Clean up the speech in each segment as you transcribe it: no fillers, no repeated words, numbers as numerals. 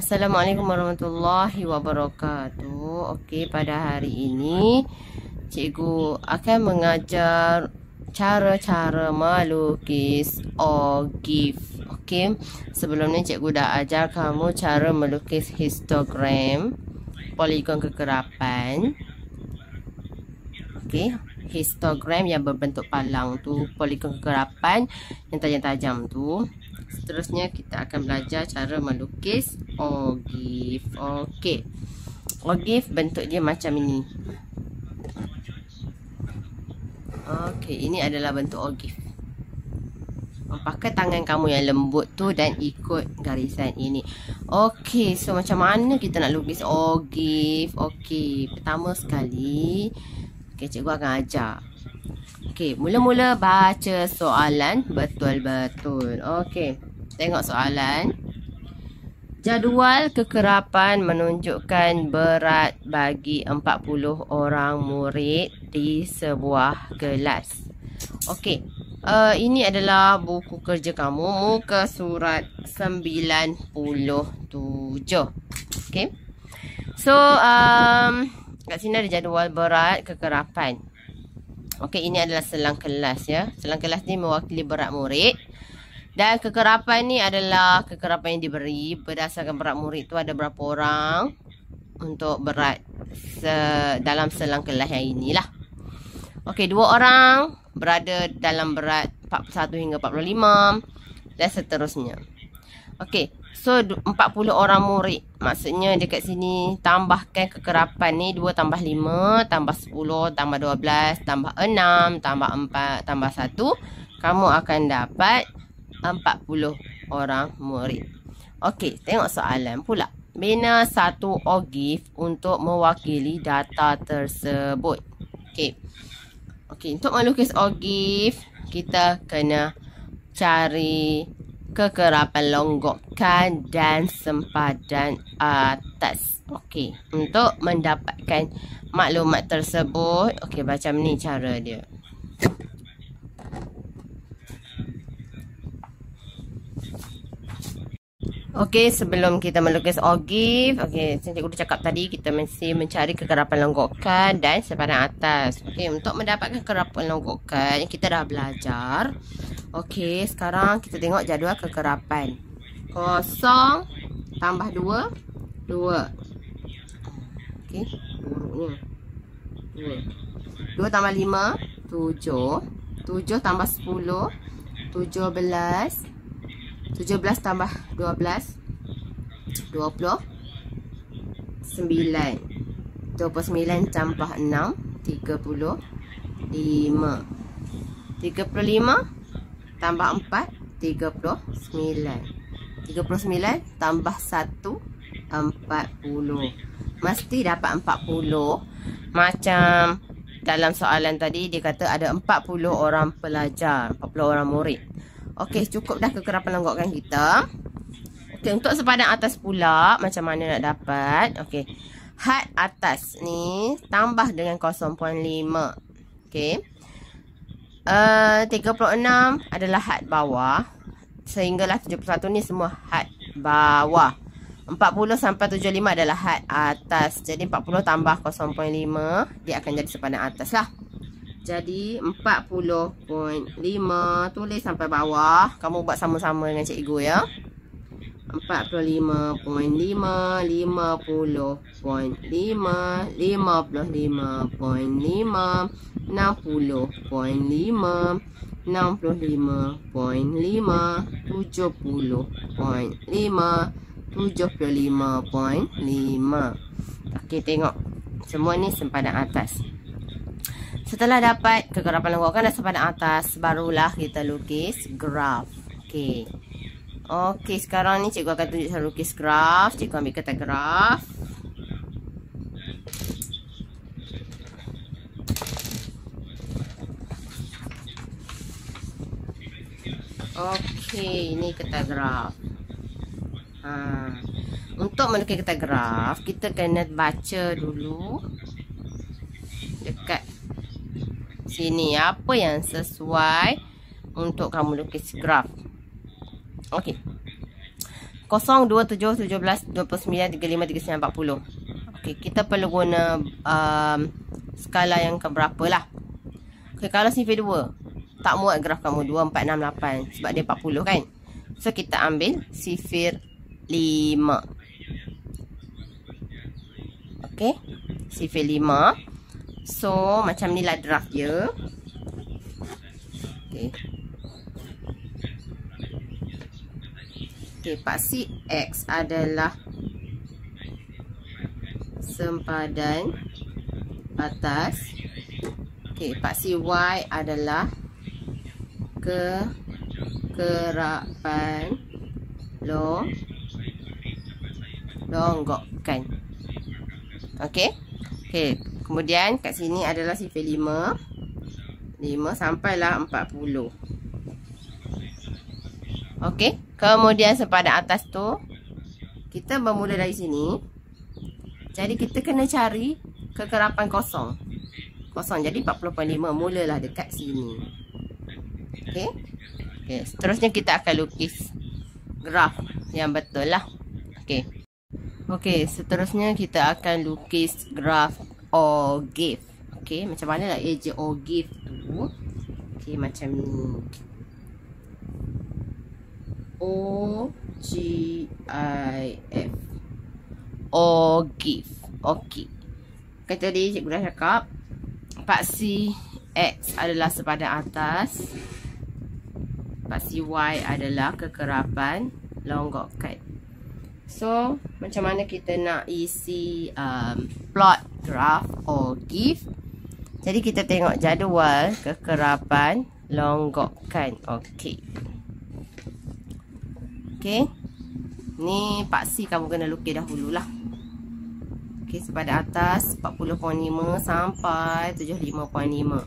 Assalamualaikum warahmatullahi wabarakatuh. Okey, pada hari ini cikgu akan mengajar cara-cara melukis OGIF. Okey, sebelum ni cikgu dah ajar kamu cara melukis histogram, poligon kekerapan. Okey, histogram yang berbentuk palang tu, poligon kekerapan yang tajam-tajam tu. Seterusnya kita akan belajar cara melukis OGIF. Okey, OGIF bentuk dia macam ini. Okey, ini adalah bentuk OGIF. Pakai tangan kamu yang lembut tu dan ikut garisan ini. Okey, so macam mana kita nak lukis OGIF? Okey, pertama sekali, cikgu akan ajar. Okey, mula-mula baca soalan betul-betul. Okey, tengok soalan. Jadual kekerapan menunjukkan berat bagi 40 orang murid di sebuah kelas. Okey, ini adalah buku kerja kamu, muka surat 97. Okey. So, kat sini ada jadual berat kekerapan. Okey, ini adalah selang kelas ya. Selang kelas ni mewakili berat murid. Dan kekerapan ni adalah kekerapan yang diberi berdasarkan berat murid tu ada berapa orang untuk berat dalam selang kelas yang inilah. Okey, 2 orang berada dalam berat 41 hingga 45 dan seterusnya. Okey, so 40 orang murid. Maksudnya dekat sini tambahkan kekerapan ni 2 tambah 5 tambah 10 tambah 12 tambah 6 tambah 4 tambah 1. Kamu akan dapat 40 orang murid. Okey, tengok soalan pula. Bina satu OGIF untuk mewakili data tersebut. Okey. Okey, untuk melukis OGIF, kita kena cari kekerapan longgokan dan sempadan atas. Okey, untuk mendapatkan maklumat tersebut, okey, macam ni cara dia. Okey, sebelum kita melukis OGIF, okey, cikgu dah cakap tadi, kita mesti mencari kekerapan longgokan dan sempadan atas. Okey, untuk mendapatkan kekerapan longgokan, kita dah belajar. Okey, sekarang kita tengok jadual kekerapan. 0 tambah 2, 2. Okey, buruknya 2. 2 tambah 5, 7. 7 tambah 10, 17. 17 tambah 12, 29. 29 tambah 6, 35. 35 tambah 4, 39. 39 tambah 1, 40. Mesti dapat 40. Macam dalam soalan tadi, dia kata ada 40 orang pelajar, 40 orang murid. Okey, cukup dah kekerapan longgokan kita. Okey, untuk sempadan atas pula, macam mana nak dapat? Okey, had atas ni tambah dengan 0.5. Okey, 36 adalah had bawah, sehinggalah 71 ni semua had bawah. 40 sampai 75 adalah had atas. Jadi 40 tambah 0.5, dia akan jadi sempadan atas lah. Jadi 40.5, tulis sampai bawah. Kamu buat sama-sama dengan cikgu ya. 45.5, 50.5, 55.5, 60.5, 65.5, 70.5, 75.5. Okey, tengok. Semua ni sempadan atas. Setelah dapat kekerapan longgokan dan sempadan atas, barulah kita lukis graf. Okey. Okey, sekarang ni cikgu akan tunjuk cara lukis graf. Cikgu ambil kertas graf. Okey, ini kertas graf. Untuk melukis kertas graf, kita kena baca dulu dekat sini apa yang sesuai untuk kamu lukis graf. Okey. 0, 2, 7, 17, 29, 35, 39, 40. Okey, kita perlu guna skala yang keberapa lah. Okey, kalau sifir 2, tak muat graf kamu 2, 4, 6, 8 sebab dia 40 kan. So kita ambil sifir 5. Okey, sifir 5. So macam ni lah draft dia. Okey. Okey, paksi X adalah sempadan atas. Okey, paksi Y adalah kekerapan longgokan. Okey. Okey, kemudian kat sini adalah sifir 5. 5 sampailah 40. Okey, kemudian sepadan atas tu kita bermula dari sini. Jadi kita kena cari kekerapan kosong. Kosong, jadi 40.5 mulalah dekat sini. Okey. Okey, seterusnya kita akan lukis graf yang betul lah. Okey. Okey, seterusnya kita akan lukis graf ogive. Okey, macam mana lah eja ogive tu? Okey, macam ni. O-G-I-F. Ogive. Okey. Kata tadi cikgu dah cakap paksi X adalah sepadan atas, paksi Y adalah kekerapan longgokan. So macam mana kita nak isi plot graph ogive? Jadi kita tengok jadual kekerapan longgokan. Okey. Okey. Ni paksi kamu kena lukis dahululah. Okey, sepadan atas 40.5 sampai 75.5.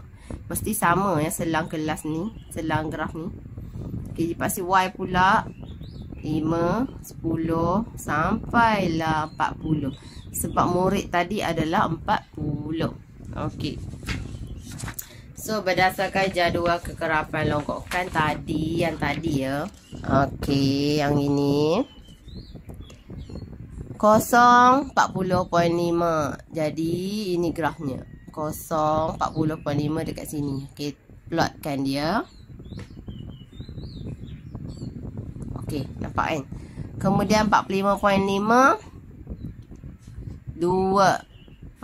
Mesti sama ya selang kelas ni, selang graf ni. Okey, paksi Y pula 5, 10 sampailah 40. Sebab murid tadi adalah 40. Okey. So berdasarkan jadual kekerapan longgokan tadi, yang tadi ya. Okey, yang ini 0, 40.5. Jadi ini grafnya. 0, 40.5 dekat sini. Okey, plotkan dia. Okey, nampak kan? Kemudian 45.5 2.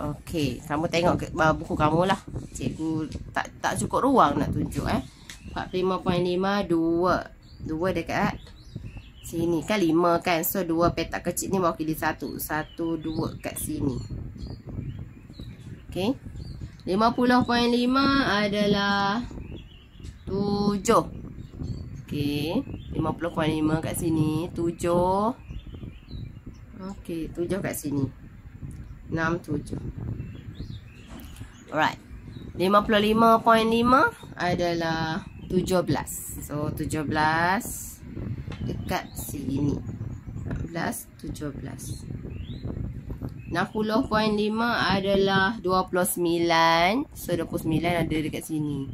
Okey, kamu tengok ke buku kamu lah. Cikgu tak cukup ruang nak tunjuk 45.5 2. 2 dekat sini kan 5 kan. So 2 petak kecil ni mewakili 1. 1, 2 kat sini. Okey. 50.5 adalah 7. Okey. 50.5 kat sini 7. Okey, 7 kat sini 6, 7. Alright. 55.5 adalah 17. So 17 dekat sini 16, 17. 60.5 adalah 29. So 29 ada dekat sini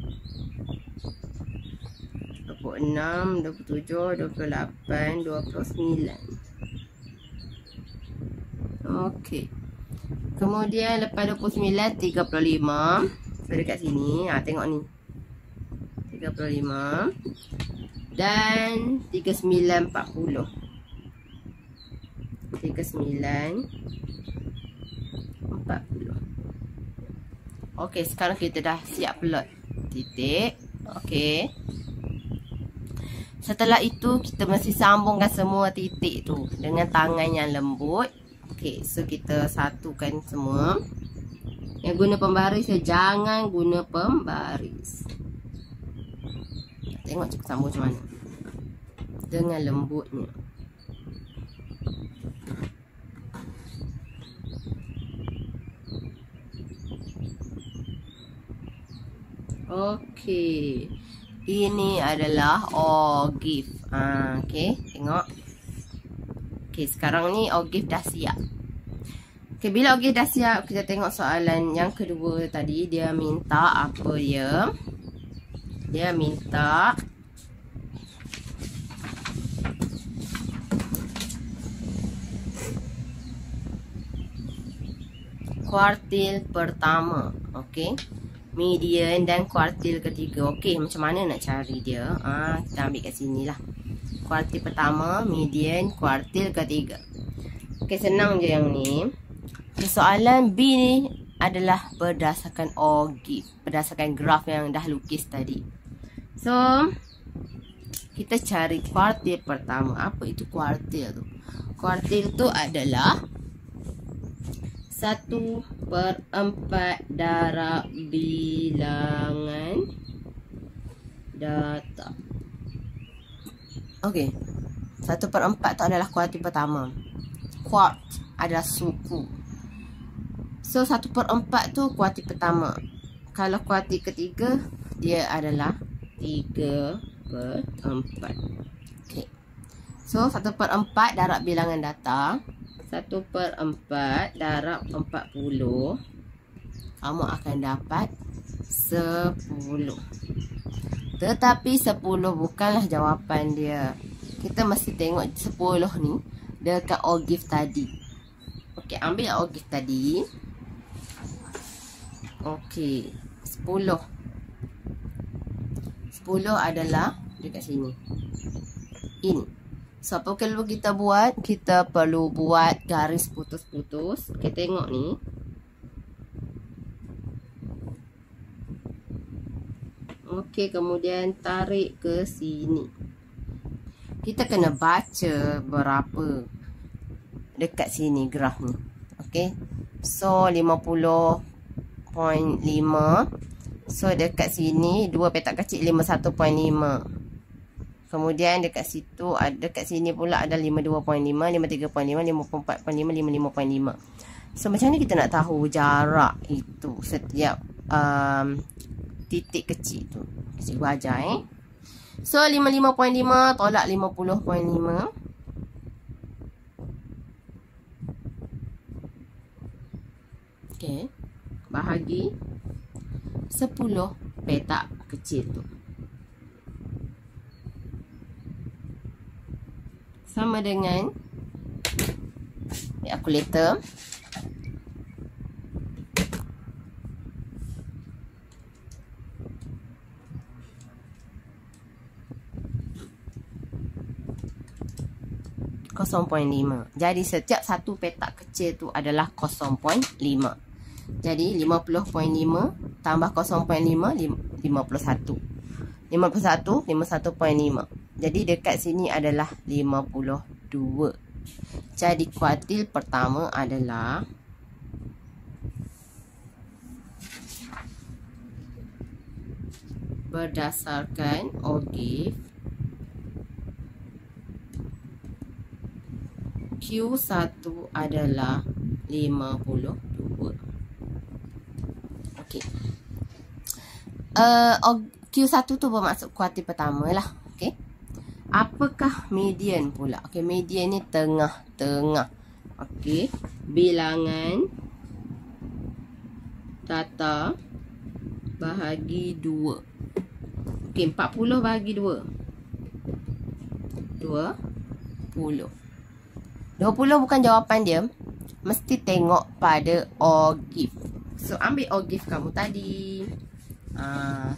26, 27, 28, 29. Okey. Kemudian lepas 29, 35. So dekat sini, tengok ni 35. Dan 39, 40. 39, 40. Okey, sekarang kita dah siap plot titik. Okey. Setelah itu kita mesti sambungkan semua titik tu dengan tangan yang lembut. Okey, so kita satukan semua. Yang guna pembaris, jangan guna pembaris. Tengok cikgu sambung macam mana. Dengan lembutnya. Okey. Ini adalah ogive. Okey, tengok. Okey, sekarang ni ogive dah siap. Okey, bila ogive dah siap, kita tengok soalan yang kedua tadi. Dia minta apa dia? Dia minta kuartil pertama. Okey. Median dan kuartil ketiga. Okey, macam mana nak cari dia? Kita ambil kat sini lah. Kuartil pertama, median, kuartil ketiga. Okey, senang je yang ni. Soalan B ni adalah berdasarkan OGIF, berdasarkan graf yang dah lukis tadi. So, kita cari kuartil pertama. Apa itu kuartil tu? Kuartil tu adalah 1/4 darab bilangan data. Okey. 1/4 tu adalah kuartil pertama. Quart adalah suku. So 1/4 tu kuartil pertama. Kalau kuartil ketiga, dia adalah 3/4. Okey. So 1/4 darab bilangan data, 1/4 darab 40, kamu akan dapat 10. Tetapi 10 bukanlah jawapan dia. Kita mesti tengok 10 ni dekat OGIF tadi. Okey, ambil OGIF tadi. Okey, 10 adalah dekat sini. Ini. So, apa perlu kita buat? Kita perlu buat garis putus-putus. Okey, tengok ni. Okey, kemudian tarik ke sini. Kita kena baca berapa dekat sini graf ni. Okey. So, 50.5. So, dekat sini, dua petak kecil 51.5. Kemudian dekat situ, dekat sini pula ada 52.5, 53.5, 54.5, 55.5. So macam ni kita nak tahu jarak itu setiap titik kecil tu. Cikgu ajar So 55.5 tolak 50.5. Okey. Bahagi 10 petak kecil tu. Sama dengan kalkulator. .5. Jadi setiap satu petak kecil tu adalah 0.5. Jadi 50.5 tambah 0.5 51. 51.5. Jadi dekat sini adalah 52. Jadi kuartil pertama adalah berdasarkan OGIF Q1 adalah 52. Okey. Q1 tu bermaksud kuartil pertama lah. Okey. Apakah median pula? Okey, median ni tengah-tengah. Okey, bilangan data bahagi 2. Okey, 40 bahagi 2. 20. 20 bukan jawapan dia. Mesti tengok pada OGIF. So, ambil OGIF kamu tadi.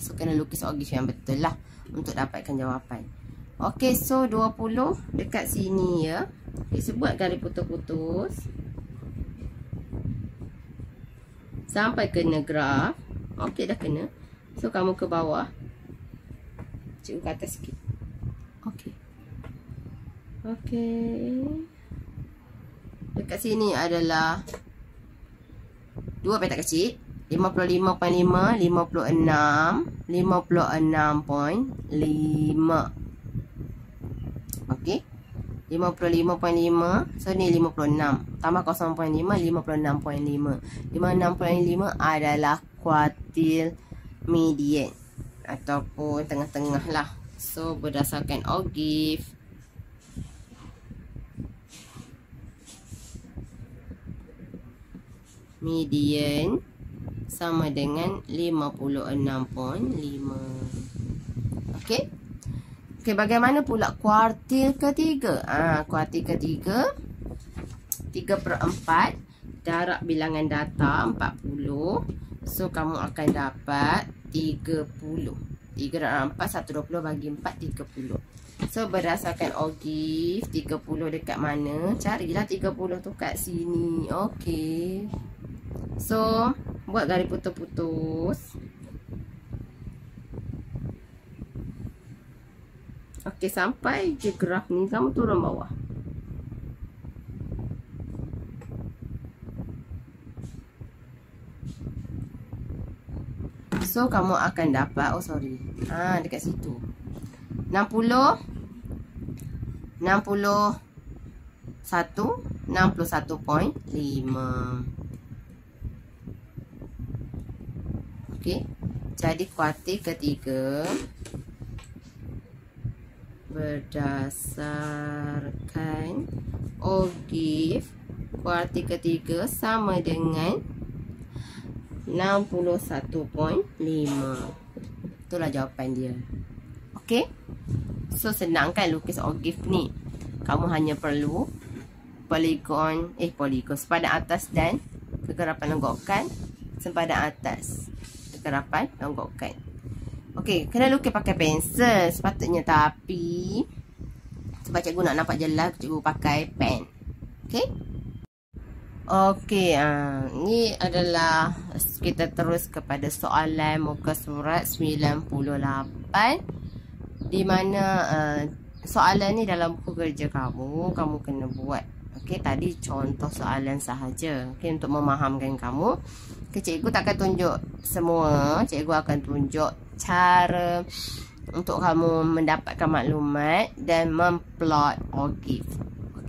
So, kena lukis OGIF yang betul lah untuk dapatkan jawapan. Okey, so 20 dekat sini ya. Okay, sebut garis putus-putus sampai kena graf. Okey, dah kena. So, kamu ke bawah. Cikgu ke atas sikit. Okey. Okey. Dekat sini adalah 2 petak kecil. 55.5, 56, 56.5. Okey. 55.5. So ni 56. Tambah 0.5, 56.5. 56.5 adalah kuartil median ataupun tengah-tengah lah. So berdasarkan OGIF, median sama dengan 56.5. Okey. Okey, bagaimana pula kuartil ketiga? Kuartil ketiga 3/4 Darab bilangan data 40. So kamu akan dapat 30. 3 darab 4, 120 bagi 4, 30. So berdasarkan Ogif 30 dekat mana, carilah 30 tu kat sini. Okey. So buat garis putus-putus. Okey, sampai je graf ni, kamu turun bawah. So kamu akan dapat, oh sorry, dekat situ 60 61 61.5. Okey, jadi kuartil ketiga berdasarkan Ogif, kuartil ketiga sama dengan 61.5. Itulah jawapan dia. Okey. So senang kan lukis Ogif ni. Kamu hanya perlu poligon sempadan atas dan kegerapan longgokan, sempadan atas, kegerapan longgokan. Okey, kena lukis pakai pensel sepatutnya, tapi sebab cikgu nak nampak jelas, cikgu pakai pen. Okey. Okey, ni adalah kita terus kepada soalan muka surat 98, di mana soalan ni dalam buku kerja kamu kena buat. Okey, tadi contoh soalan sahaja. Okey, untuk memahamkan kamu. Okey, cikgu takkan tunjuk semua, cikgu akan tunjuk cara untuk kamu mendapatkan maklumat dan memplot Ogif.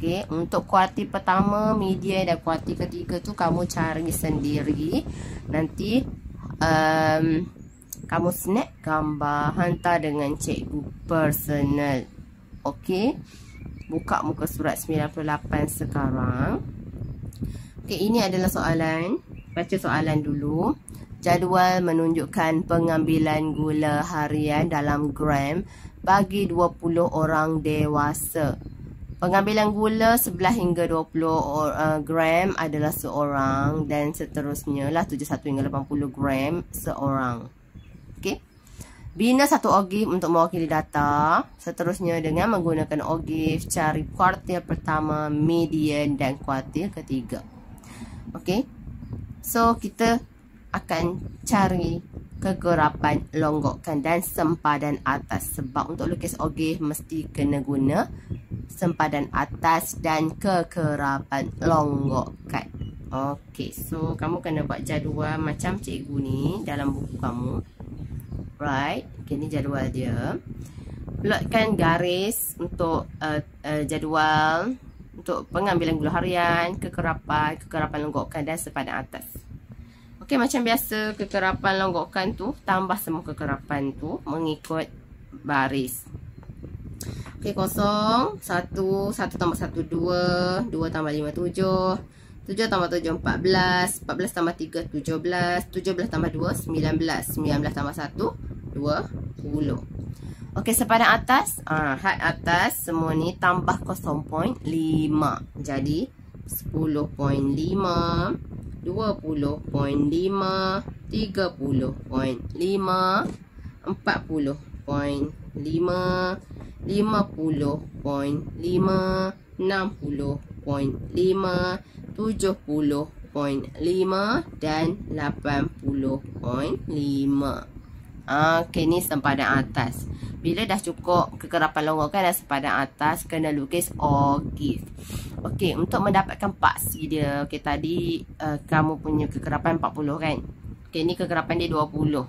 Okey, untuk kuartil pertama, median dan kuartil ketiga tu kamu cari sendiri. Nanti kamu snap gambar, hantar dengan cikgu personal. Okey, buka muka surat 98 sekarang. Okey, ini adalah soalan. Baca soalan dulu. Jadual menunjukkan pengambilan gula harian dalam gram bagi 20 orang dewasa. Pengambilan gula 11 hingga 20 gram adalah seorang, dan seterusnya lah 71 hingga 80 gram seorang. Okey. Bina satu Ogif untuk mewakili data. Seterusnya dengan menggunakan Ogif, cari kuartil pertama, median dan kuartil ketiga. Okey. So kita akan cari kegerapan longgokan dan sempadan atas. Sebab untuk lukis Ogif mesti kena guna sempadan atas dan kekerapan longgokan. Okey, so kamu kena buat jadual macam cikgu ni dalam buku kamu. Right, okay, ni jadual dia. Plotkan garis untuk jadual untuk pengambilan gula harian, kekerapan longgokan dan sempadan atas. Okey, macam biasa kekerapan longgokan tu tambah semua kekerapan tu mengikut baris. Okey, 0, 1, 1 tambah 1, 2, 2 tambah 5, 7, 7 tambah 7, 14, 14 tambah 3, 17, 17 tambah 2, 19, 19 tambah 1, 20. Okey, sepadan atas, had atas semua ni tambah 0.5. Jadi 10.5, 20.5, 30.5, 40.5, 50.5, 60.5, 70.5 dan 80.5. Okey, ni sempadan atas. Bila dah cukup kekerapan longgokan dan sempadan atas, kena lukis Ogif. Okey, untuk mendapatkan paksi dia, okey tadi kamu punya kekerapan 40 kan. Okey, ni kekerapan dia 20.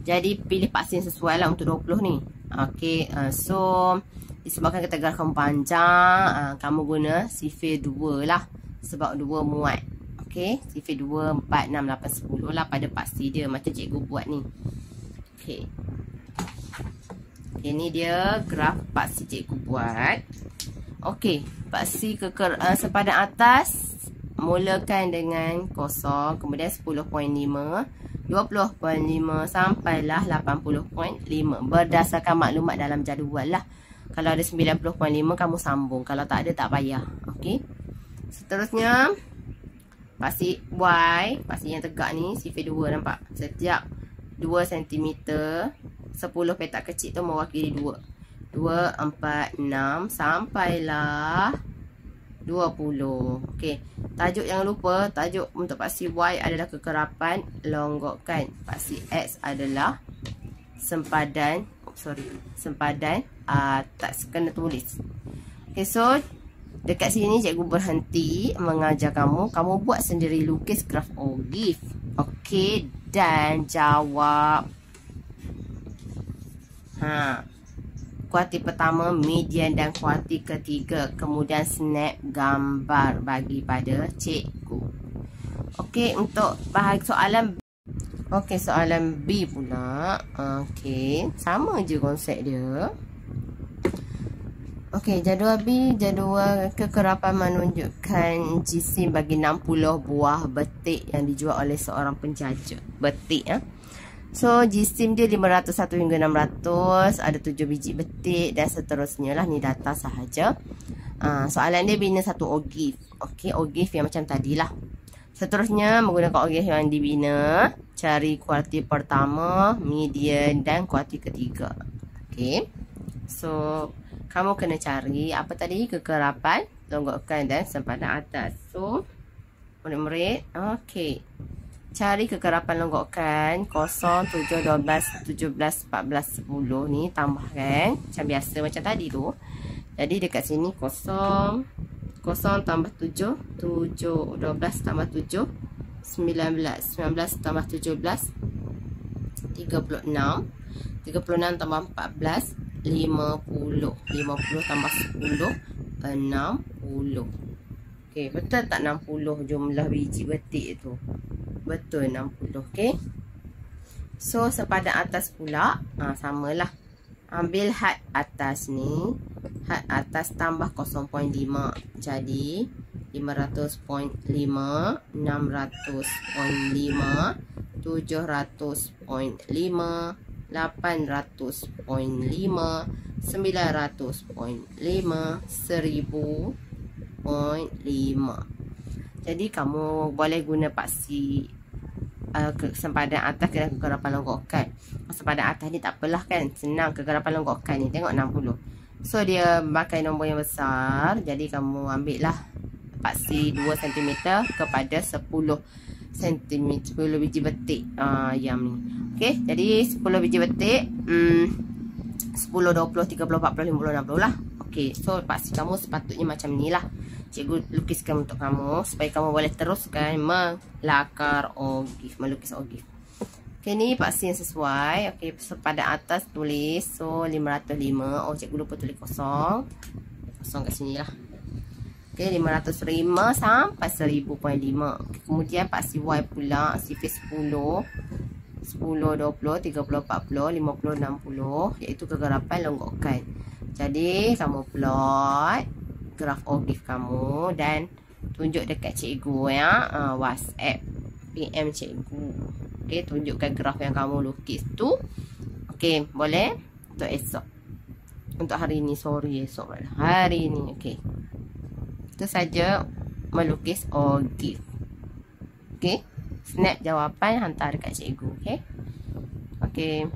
Jadi pilih paksi yang sesuai lah untuk 20 ni. Okey, so disebabkan kategori kamu panjang, kamu guna sifir 2 lah. Sebab 2 muat. Okey, sifir 2, 4, 6, 8, 10 lah pada paksi dia macam cikgu buat ni. Okey. Ini dia graf paksi cikgu buat. Okey, paksi sepadan atas mulakan dengan 0, kemudian 10.5, 20.5 sampailah 80.5 berdasarkan maklumat dalam jadual lah. Kalau ada 90.5 kamu sambung, kalau tak ada tak payah. Okey. Seterusnya paksi Y, paksi yang tegak ni, sifar 2 nampak? Setiap 2 cm 10 petak kecil tu mewakili 2. 2, 4, 6 sampailah 20. Okey. Tajuk jangan lupa, tajuk untuk paksi Y adalah kekerapan longgokan. Paksi X adalah sempadan, sempadan atas. Kena tulis. Okey, so dekat sini cikgu berhenti mengajar kamu. Kamu buat sendiri, lukis graf ogif. Okey, dan jawab. Kuarti pertama, median dan kuarti ketiga. Kemudian snap gambar bagi pada cikgu. Okey, untuk bahagian soalan. Okey, soalan B pula. Okey, sama je konsep dia. Okey, jadual B, jadual kekerapan menunjukkan jisim bagi 60 buah betik yang dijual oleh seorang penjajah. Betik So, jisim dia 501 hingga 600, ada 7 biji betik dan seterusnya lah. Ni data sahaja. Soalan dia bina satu ogif. Okey, ogif yang macam tadilah. Seterusnya, menggunakan ogif yang dibina, cari kuarti pertama, median dan kuarti ketiga. Okey. So, kamu kena cari apa tadi? Kekerapan, longgokan dan sempadan atas. So, murid-murid, okey. Cari kekerapan longgokan 0, 7, 12, 17, 14, 10 ni tambahkan macam biasa macam tadi tu. Jadi dekat sini 0, 0 tambah 7, 7, 12 tambah 7, 19, 19 tambah 17, 36, 36 tambah 14, 50, 50 tambah 10, 60. Okey, betul tak 60 jumlah biji betik tu? Betul 60. Okey. So, sempadan atas pula, samalah. Ambil had atas ni, had atas tambah 0.5. Jadi 500.5, 600.5, 700.5, 800.5, 900.5, 1000.5. Jadi kamu boleh guna paksi sempadan atas dan kekerapan longgokan. Sempadan atas ni tak apalah kan, senang. Kekerapan longgokan ni tengok 60. So dia pakai nombor yang besar. Jadi kamu ambil lah paksi 2 cm kepada 10 cm, 10 biji betik yang ni. Okey, jadi 10 biji betik 10, 20, 30, 40, 50, 60 lah. Okey, so paksi kamu sepatutnya macam ni lah. Cikgu lukiskan untuk kamu supaya kamu boleh teruskan melakar ogif, melukis ogif. Okey, ni paksi yang sesuai. Okey, sempadan atas tulis. So 505. Oh, cikgu lupa tulis kosong. Kosong kat sini lah. Okey, 505 sampai 1000.5. Kemudian paksi Y pula, sifar 10, 10, 20, 30, 40, 50, 60, iaitu kegerapan longgokan. Jadi kamu plot graf ogif kamu dan tunjuk dekat cikgu ya, WhatsApp, PM cikgu. Okey, tunjukkan graf yang kamu lukis tu. Okey, boleh untuk esok. Untuk hari ni, sorry esok lah. Hari ni, okey. Itu saja melukis ogif. Okey, snap jawapan hantar dekat cikgu. Okey. Okey.